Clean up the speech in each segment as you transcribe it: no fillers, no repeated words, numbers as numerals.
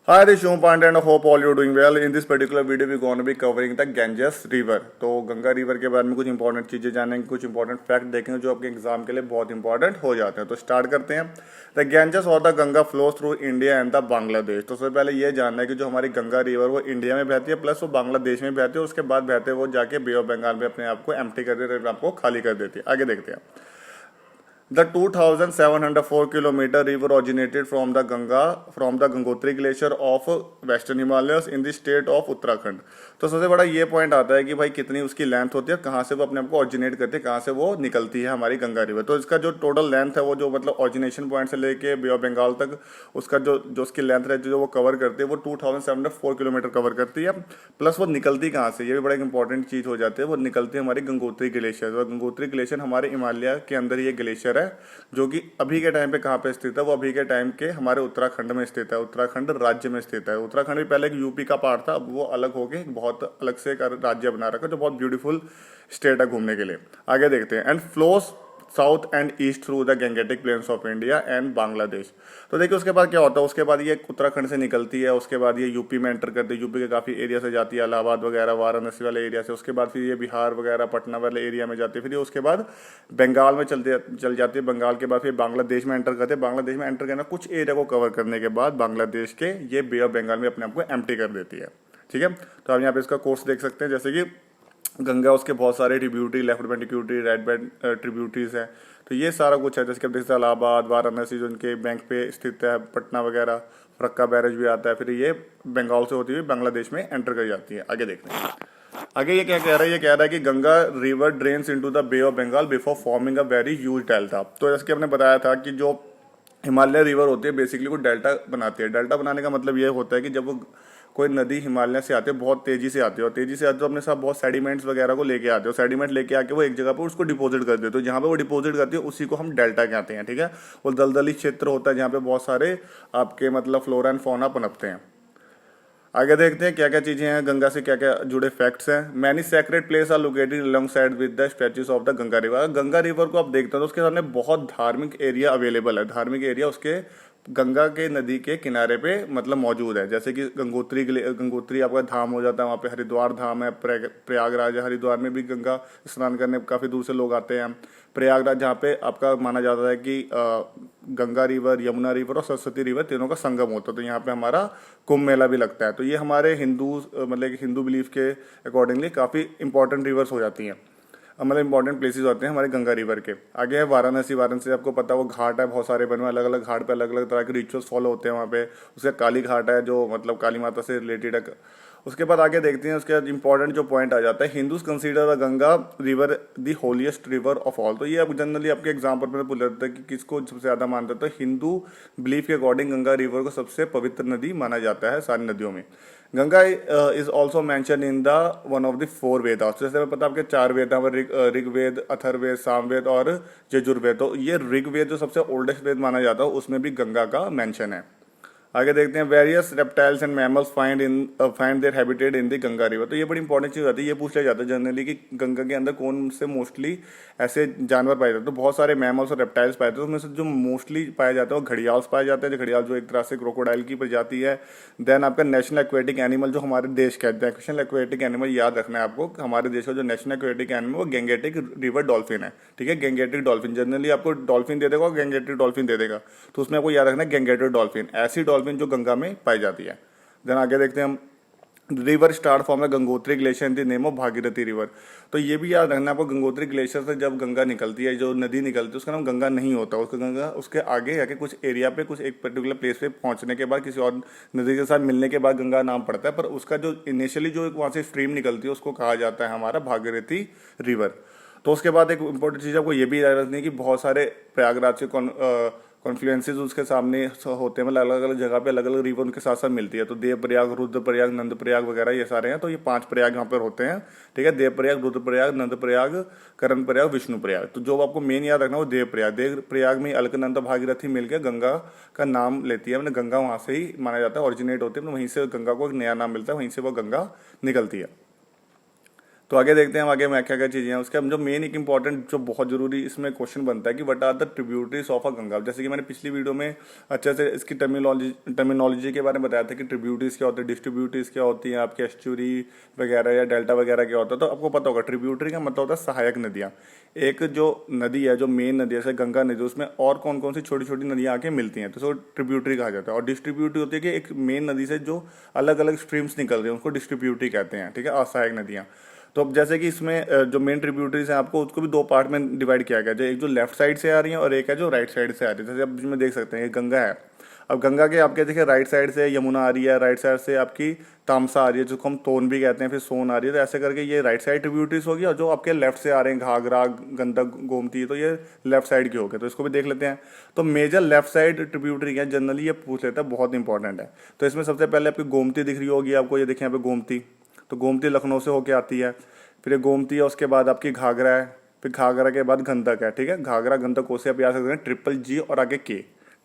Hi, this is Shom Pandey and I hope all you're doing well. In this particular video, we're going to be covering the Ganges River. तो Ganga river के बारे में कुछ important चीज़ें जानेंगे, कुछ important fact देखेंगे जो आपके एग्जाम के लिए बहुत इंपॉर्टेंट हो जाते हैं। तो स्टार्ट करते हैं। द गैंजेस और the Ganga flows through India and the Bangladesh. तो सबसे पहले ये जानना है कि जो हमारी गंगा रिवर वो इंडिया में बहती है प्लस वो बांग्लादेश में बहती है, उसके बाद बहते वो जाके बे ऑफ बंगाल में अपने आप को एम्प्टी कर देती है, आपको खाली कर देती है। आगे देखते हैं। The 2,704 kilometer river originated from the Gangotri Glacier of Western Himalayas in the state of Uttarakhand। तो सबसे बड़ा ये पॉइंट आता है कि भाई कितनी उसकी लेंथ होती है, कहाँ से वो अपने आप को ऑरिजिनेट करती है, कहाँ से वो निकलती है हमारी गंगा रिवर। तो इसका जो टोटल लेंथ है वो जो मतलब ऑरिजिनेशन पॉइंट से लेके बे ऑफ बंगाल तक उसका जो उसकी लेंथ रहती है जो वो कवर करती है वो 2,704 किलोमीटर कवर करती है। प्लस वो निकलती कहाँ से, ये भी बड़ा एक इंपॉर्टेंट चीज़ हो जाती है। वो निकलती है हमारी गंगोत्री ग्लेशियर। और गंगोत्री ग्लेशियर हमारे हिमालय के अंदर ये ग्लेशियर है जो कि अभी के टाइम पे कहाँ पे स्थित है, वो अभी के टाइम के हमारे उत्तराखंड में स्थित है। उत्तराखंड राज्य में स्थित है। उत्तराखंड भी पहले एक यूपी का पार्ट था, अब वो अलग हो गए, बहुत अलग से एक राज्य बना रखा जो बहुत ब्यूटीफुल स्टेट है घूमने के लिए। आगे देखते हैं। And flows south and east through the Gangetic plains of India and Bangladesh. तो देखिए उसके बाद क्या होता है, उसके बाद ये उत्तराखंड से निकलती है, उसके बाद ये यूपी में एंटर करती है, यूपी के काफ़ी एरिया से जाती है, इलाहाबाद वगैरह वाराणसी वाले एरिया से। उसके बाद फिर ये बिहार वगैरह पटना वाले एरिया में जाती है, फिर ये उसके बाद बंगाल में चल जाती है। बंगाल के बाद फिर बांग्लादेश में एंटर करते हैं। बांग्लादेश में एंटर करना कुछ एरिया को कवर करने के बाद बांग्लादेश के ये बे ऑफ बंगाल में अपने आप को एम्प्टी कर देती है। ठीक है, तो आप यहाँ पे इसका कोर्स देख सकते हैं, जैसे कि गंगा उसके बहुत सारे tributary, left bank tributary, right bank tributaries हैं। तो ये सारा कुछ है, जैसे कि आप देखते हैं इलाहाबाद वाराणसी जो उनके बैंक पे स्थित है, पटना वगैरह, फरक्का बैरेज भी आता है। फिर ये बंगाल से होती हुई बांग्लादेश में एंटर कर जाती है। आगे देखते हैं। आगे ये क्या कह रहा है, ये कह रहा है कि Ganga river drains into the Bay of Bengal before forming a very huge delta. तो जैसे कि हमने बताया था कि जो हिमालय रिवर होती है बेसिकली वो डेल्टा बनाती है। डेल्टा बनाने का मतलब ये होता है कि जब वो कोई नदी हिमालय से आती है, बहुत तेजी से आती है, और तेजी से आती है तो अपने साथ बहुत सेडिमेंट्स वगैरह को लेके आते हो। सेडिमेंट लेके आके वो एक जगह पर उसको डिपॉजिट कर देते हो, जहाँ पे वो डिपॉजिट करती है उसी को हम डेल्टा कहते हैं। ठीक है, वो दलदली क्षेत्र होता है जहाँ पे बहुत सारे आपके मतलब फ्लोरा एंड फौना पनपते हैं। आगे देखते हैं क्या क्या चीजें हैं, गंगा से क्या क्या जुड़े फैक्ट्स हैं। Many sacred place are located alongside with the stretches of the Ganga river. Ganga river को आप देखते हैं तो उसके सामने बहुत धार्मिक एरिया अवेलेबल है। धार्मिक एरिया उसके गंगा के नदी के किनारे पे मतलब मौजूद है, जैसे कि गंगोत्री आपका धाम हो जाता है, वहाँ पे हरिद्वार धाम है, प्रयागराज है। हरिद्वार में भी गंगा स्नान करने काफ़ी दूर से लोग आते हैं। प्रयागराज जहाँ पे आपका माना जाता है कि गंगा रिवर, यमुना रिवर और सरस्वती रिवर तीनों का संगम होता है, तो यहाँ पे हमारा कुंभ मेला भी लगता है। तो ये हमारे हिंदू मतलब हिंदू बिलीफ के अकॉर्डिंगली काफ़ी इंपॉर्टेंट रिवर्स हो जाती हैं, मतलब इंपॉर्टेंट प्लेसेस होते हैं हमारे गंगा रिवर के। आगे है वाराणसी। वाराणसी आपको पता है वो घाट है, बहुत सारे बने हुए, अलग अलग घाट पे अलग अलग तरह के रिचुअल्स फॉलो होते हैं वहाँ पे। उसका काली घाट है जो मतलब काली माता से रिलेटेड है। उसके बाद आगे देखते हैं, उसके बाद इंपॉर्टेंट जो पॉइंट आ जाता है, Hindus consider the Ganga river the holiest river of all. तो ये अब जनरली आपके एग्जाम पर में पूछ लेते हैं कि किसको सबसे ज्यादा मानते हैं, तो हिंदू बिलीफ के अकॉर्डिंग गंगा रिवर को सबसे पवित्र नदी माना जाता है सारी नदियों में। Ganga is also mention in the one of the 4 Vedas. जैसे मैं पता आपके 4 वेद हैं, ऋग्वेद, अथर्ववेद, सामवेद और यजुर्वेद। तो ये ऋग्वेद जो सबसे ओल्डेस्ट वेद माना जाता है उसमें भी गंगा का मेंशन है। आगे देखते हैं। Various reptiles and mammals find their habitat in the Ganga river. तो ये बड़ी इंपॉर्टेंट चीज होती है, ये पूछ लिया जाता है जनरली कि गंगा के अंदर कौन से मोस्टली ऐसे जानवर पाए जाते हैं। तो बहुत सारे मैमल्स और रेप्टाइल्स पाए जाते हैं, उसमें से जो मोस्टली पाए जाते हैं वो घड़ियाल्स पाए जाते हैं। जो घड़ियाल जो एक तरह से क्रोकोडाइल की प्रजाति है। देन आपका नेशनल एक्वेटिक एनिमल जो हमारे देश का नेशनल एक्वेटिक एनिमल याद रखना है आपको, हमारे देश का जो नेशनल एक्वेटिक एनिमल वो गैंगेटिक रिवर डॉल्फिन है। ठीक है, गैंगेटिक डॉल्फिन जनरली आपको डॉल्फिन दे देगा और गैंगेटिक डॉल्फिन दे देगा, तो उसमें आपको याद रखना है गैंगेटिक डॉल्फिन, ऐसी डॉल्फिन जो गंगा में पाई जाती है। देन आगे देखते हैं हम। River start from the Gangotri glacier in the name of Bhagirathi river. तो ये भी याद रखना आपको, गंगोत्री ग्लेशियर से जब गंगा निकलती है, जो नदी निकलती है उसका नाम गंगा नहीं होता, उसका गंगा उसके आगे जाके कुछ एरिया पे कुछ एक पर्टिकुलर प्लेस पे पहुंचने के बाद किसी और नदी के साथ मिलने के बाद गंगा नाम पड़ता है, पर उसका जो इनिशियली जो वहां से स्ट्रीम निकलती है उसको कहा जाता है हमारा भागीरथी रिवर। तो उसके बाद एक इंपॉर्टेंट चीज आपको ये भी याद रखनी है कि बहुत सारे प्रयागराज से कॉन्फ्लुएंसेज उसके सामने होते हैं, मतलब अलग अलग जगह पे अलग अलग रिवर उनके साथ साथ मिलती है। तो देव प्रयाग, रुद्र प्रयाग, नंद प्रयाग वगैरह ये सारे हैं। तो ये 5 प्रयाग यहाँ पर होते हैं। ठीक है, देव प्रयाग, रुद्र प्रयाग, नंद प्रयाग, करण प्रयाग, विष्णु प्रयाग। तो जो आपको मेन याद रखना वो देव प्रयाग। देव प्रयाग में अलकनंदा भागीरथी मिलकर गंगा का नाम लेती है, मतलब गंगा वहां से ही माना जाता है ऑरिजिनेट होती है, वहीं से गंगा को एक नया नाम मिलता है, वहीं से वो गंगा निकलती है। तो आगे देखते हैं हम आगे में क्या क्या चीज़ें हैं। उसके जो मेन एक इंपॉर्टेंट जो बहुत जरूरी इसमें क्वेश्चन बनता है कि what are the tributaries of a Ganga. जैसे कि मैंने पिछली वीडियो में अच्छे से इसकी टर्मिनोलॉजी के बारे में बताया था कि ट्रिब्यूटरीज क्या होती है, डिस्ट्रीब्यूटरीज क्या होती हैं, आपकी एस्चुरी वगैरह या डेल्टा वगैरह क्या होता है। तो आपको पता होगा ट्रिब्यूटरी का मतलब होता है सहायक नदियाँ। एक जो नदी है, जो मेन नदी है जैसे गंगा नदी, उसमें और कौन कौन सी छोटी छोटी नदियाँ आके मिलती हैं, तो उसको ट्रिब्यूटरी कहा जाता है। और डिस्ट्रीब्यूटरी होती है कि एक मेन नदी से जो अलग अलग स्ट्रीम्स निकल रही है उनको डिस्ट्रीब्यूटरी कहते हैं, ठीक है, असहायक नदियाँ। तो अब जैसे कि इसमें जो मेन ट्रिब्यूटरीज हैं आपको उसको भी दो पार्ट में डिवाइड किया गया है, एक जो लेफ्ट साइड से आ रही है और एक है जो राइट साइड से आ रही है। जैसे आप इसमें देख सकते हैं ये गंगा है। अब गंगा के आपके देखिए राइट साइड से यमुना आ रही है, राइट साइड से आपकी तामसा आ रही है जिसको हम तोन भी कहते हैं, फिर सोन आ रही है। तो ऐसे करके ये राइट साइड ट्रिब्यूटरीज होगी, और जो आपके लेफ्ट से आ रहे हैं घाघरा, गंडक, गोमती, तो ये लेफ्ट साइड की हो गए। तो इसको भी देख लेते हैं। तो मेजर लेफ्ट साइड ट्रिब्यूटरी है, जनरली ये पूछ लेता है, बहुत इंपॉर्टेंट है। तो इसमें सबसे पहले आपकी गोमती दिख रही होगी आपको, ये देखिए यहाँ पे गोमती। तो गोमती लखनऊ से होके आती है, फिर ये गोमती है, उसके बाद आपकी घाघरा है, फिर घाघरा के बाद गंडक है, ठीक है। घाघरा, गंडक, कोसी आप याद सकते हैं ट्रिपल जी और आगे के,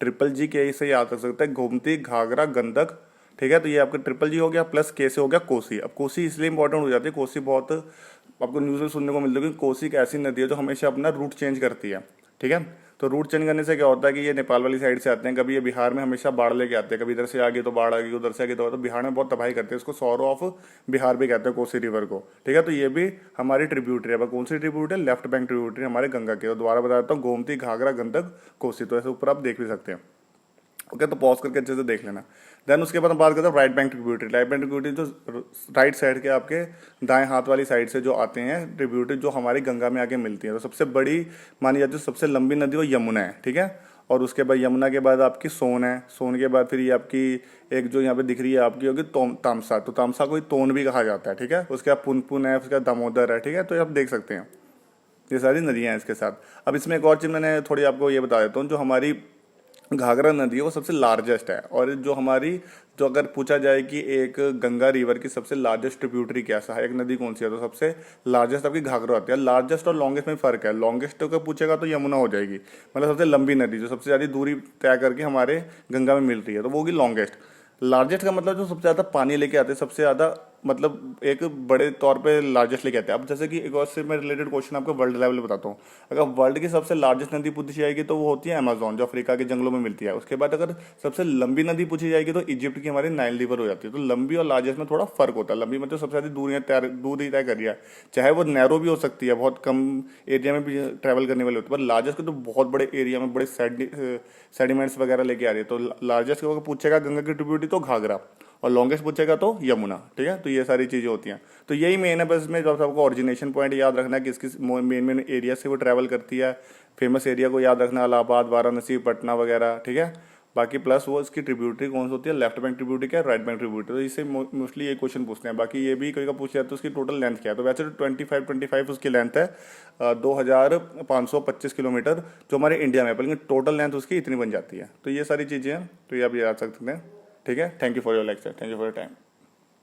ट्रिपल जी के से याद कर सकते हैं, गोमती, घाघरा, गंडक, ठीक है। तो ये आपका ट्रिपल जी हो गया, प्लस के से हो गया कोसी। अब कोसी इसलिए इंपॉर्टेंट हो जाती है, कोसी बहुत आपको न्यूज़ में सुनने को मिलता है कि कोसी एक ऐसी नदी है जो हमेशा अपना रूट चेंज करती है, ठीक है। तो रूट चेंज करने से क्या होता है कि ये नेपाल वाली साइड से आते हैं, कभी ये बिहार में हमेशा बाढ़ लेके आते हैं, कभी इधर से आ गई तो बाढ़ आ गई, उधर से आ गई तो बिहार में बहुत तबाही करते हैं। इसको सॉरो ऑफ बिहार भी कहते हैं कोसी रिवर को, ठीक है। तो ये भी हमारी ट्रिब्यूटरी है। कौन सी ट्रिब्यूटरी है? लेफ्ट बैंक ट्रिब्यूटरी हमारे गंगा के। तो दोबारा बता देता हूँ, गोमती, घाघरा, गंडक, कोसी। तो ऐसे ऊपर आप देख भी सकते हैं, ओके। तो पॉज करके अच्छे से देख लेना। देन उसके बाद हम बात करते हैं right bank tributary. Right bank tributary जो राइट साइड के आपके दाएं हाथ वाली साइड से जो आते हैं ट्रिब्यूटरी, जो हमारी गंगा में आके मिलती है। तो सबसे बड़ी मानी जाती है, सबसे लंबी नदी वो यमुना है, ठीक है। और उसके बाद यमुना के बाद आपकी सोन है, सोन के बाद फिर ये आपकी एक जो यहाँ पे दिख रही है आपकी होगी तामसा। तो तामसा को तोन भी कहा जाता है, ठीक है। उसके बाद पुनपुन है, उसके बाद दामोदर है, ठीक है। तो ये आप देख सकते हैं ये सारी नदियाँ हैं इसके साथ। अब इसमें एक और चीज़ मैंने थोड़ी आपको ये बता देता हूँ, जो हमारी घाघरा नदी है वो सबसे लार्जेस्ट है। और जो हमारी जो अगर पूछा जाए कि एक गंगा रिवर की सबसे लार्जेस्ट ट्रिब्यूटरी क्या सहायक नदी कौन सी है, तो सबसे लार्जेस्ट आपकी घाघरा होती है। लार्जेस्ट और लॉन्गेस्ट में फर्क है, लॉन्गेस्ट का पूछेगा तो यमुना हो जाएगी, मतलब सबसे लंबी नदी जो सबसे ज़्यादा दूरी तय करके हमारे गंगा में मिल रही है, तो वो होगी लॉन्गेस्ट। लार्जेस्ट का मतलब जो सबसे ज़्यादा पानी लेके आते हैं, सबसे ज़्यादा मतलब एक बड़े तौर पे लार्जेस्ट लेके आते हैं। अब जैसे कि एक और से मैं रिलेटेड क्वेश्चन आपको वर्ल्ड लेवल बताता हूँ। अगर वर्ल्ड की सबसे लार्जेस्ट नदी पूछी जाएगी तो वो होती है अमेजोन, जो अफ्रीका के जंगलों में मिलती है। उसके बाद अगर सबसे लंबी नदी पूछी जाएगी तो इजिप्ट की हमारी नाइल रिवर हो जाती है। तो लंबी और लार्जेस्ट में थोड़ा फर्क होता है। लंबी मतलब सबसे ज़्यादा दूरी तय कर रही है, चाहे वो नैरो भी हो सकती है, बहुत कम एरिया में भी ट्रैवल करने वाली होती है, पर लार्जेस्ट को तो बहुत बड़े एरिया में बड़े सेडिमेंट्स वगैरह लेके आ रही है। तो लार्जेस्ट को पूछेगा गंगा की ट्रिब्यूटरी तो घाघरा, और लॉन्गेस्ट पूछेगा तो यमुना, ठीक है। तो ये सारी चीज़ें होती हैं। तो यही मेन है, बस इसमें जो आपको ओरिजिनेशन पॉइंट याद रखना है कि किस मेन एरिया से वो ट्रैवल करती है। फेमस एरिया को याद रखना, इलाहाबाद, वाराणसी, पटना वगैरह, ठीक है। बाकी प्लस वो इसकी ट्रिब्यूटरी कौन सी होती है, लेफ्ट बैंक ट्रिब्यूटरी क्या है, राइट बैंक ट्रिब्यूटरी। तो इससे मोस्टली ये क्वेश्चन पूछते हैं। बाकी ये भी कोई का पूछ लिया तो उसकी टोटल लेंथ क्या है। तो वैसे तो 25 उसकी लेंथ है 2525 किलोमीटर जो हमारे इंडिया में है, लेकिन टोटल लेंथ उसकी इतनी बन जाती है। तो ये सारी चीज़ें हैं, तो ये आप याद सकते हैं, ठीक है। Thank you for your lecture, thank you for your time.